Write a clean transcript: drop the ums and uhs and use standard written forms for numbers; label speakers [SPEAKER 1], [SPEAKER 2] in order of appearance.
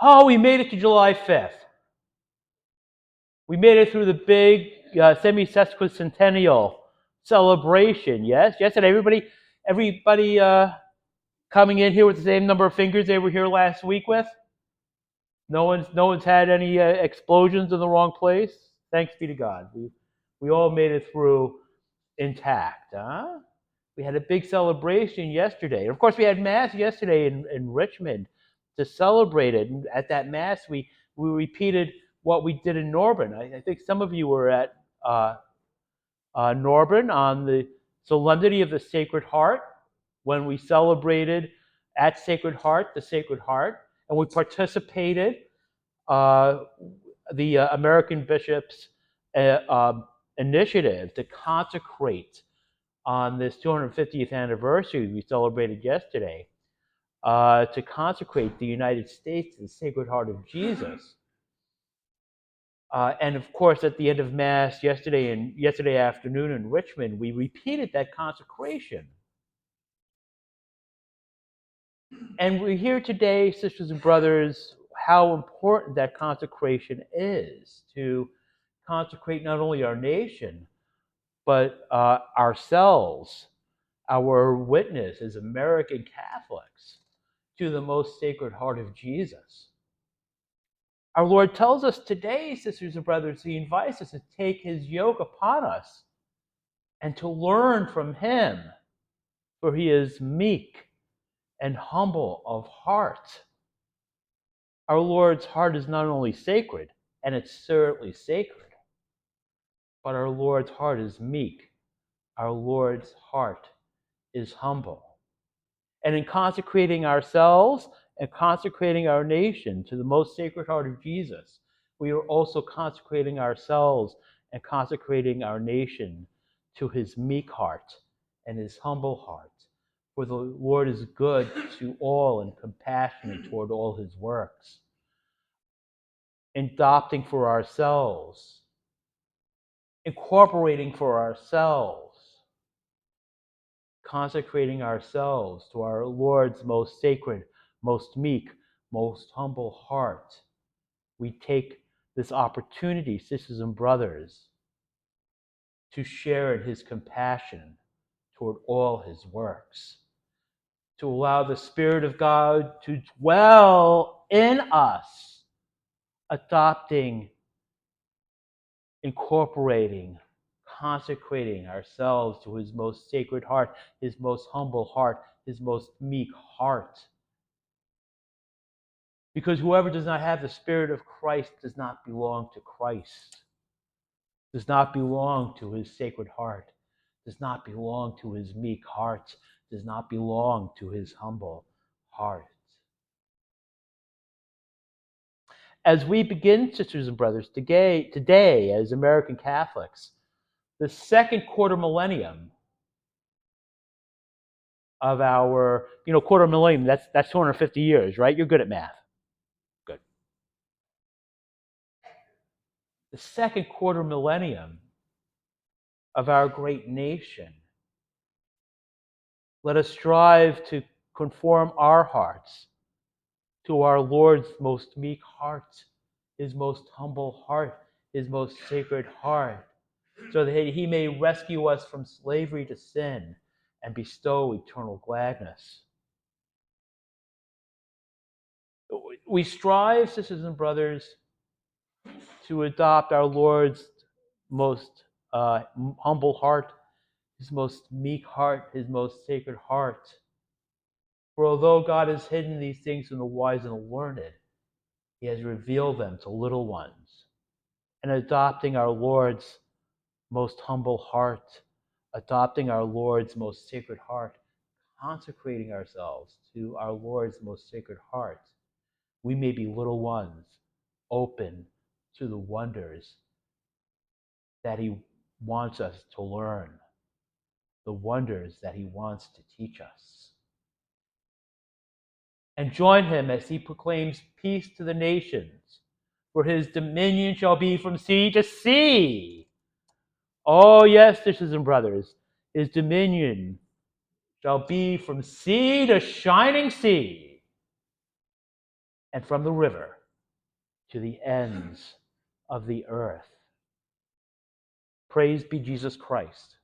[SPEAKER 1] Oh, we made it to July 5th. We made it through the big semi-sesquicentennial celebration. Yes, and everybody coming in here with the same number of fingers they were here last week with. No one's had any explosions in the wrong place. Thanks be to God. We all made it through intact. Huh? We had a big celebration yesterday. Of course, we had Mass yesterday in Richmond to celebrate it. And at that Mass, we repeated what we did in Norburn. I think some of you were at Norburn on the Solemnity of the Sacred Heart when we celebrated at Sacred Heart, the Sacred Heart, and we participated the American Bishops' initiative to consecrate on this 250th anniversary we celebrated yesterday, to consecrate the United States to the Sacred Heart of Jesus. And of course, at the end of Mass yesterday afternoon in Richmond, we repeated that consecration. And we hear today, sisters and brothers, how important that consecration is, to consecrate not only our nation, but ourselves, our witness as American Catholics, to the most Sacred Heart of Jesus. Our Lord tells us today, sisters and brothers, He invites us to take His yoke upon us and to learn from Him, for He is meek and humble of heart. Our Lord's heart is not only sacred, and it's certainly sacred, but our Lord's heart is meek. Our Lord's heart is humble. And in consecrating ourselves and consecrating our nation to the most Sacred Heart of Jesus, we are also consecrating ourselves and consecrating our nation to His meek heart and His humble heart. For the Lord is good to all and compassionate toward all His works. Adopting for ourselves, incorporating for ourselves, consecrating ourselves to our Lord's most sacred, most meek, most humble heart. We take this opportunity, sisters and brothers, to share in His compassion toward all His works, to allow the Spirit of God to dwell in us, adopting, incorporating, consecrating ourselves to His most sacred heart, His most humble heart, His most meek heart. Because whoever does not have the Spirit of Christ does not belong to Christ, does not belong to His sacred heart, does not belong to His meek heart, does not belong to His humble heart. As we begin, sisters and brothers, today as American Catholics, the second quarter millennium of our, quarter millennium, that's 250 years, right? You're good at math. Good. The second quarter millennium of our great nation. Let us strive to conform our hearts to our Lord's most meek heart, His most humble heart, His most sacred heart, so that He may rescue us from slavery to sin and bestow eternal gladness. We strive, sisters and brothers, to adopt our Lord's most humble heart, His most meek heart, His most sacred heart. For although God has hidden these things from the wise and the learned, He has revealed them to little ones. And adopting our Lord's most humble heart, adopting our Lord's most sacred heart, consecrating ourselves to our Lord's most sacred heart, we may be little ones, open to the wonders that He wants us to learn, the wonders that He wants to teach us. And join Him as He proclaims peace to the nations, for His dominion shall be from sea to sea. Oh, yes, sisters and brothers, His dominion shall be from sea to shining sea. and from the river to the ends of the earth. Praise be Jesus Christ.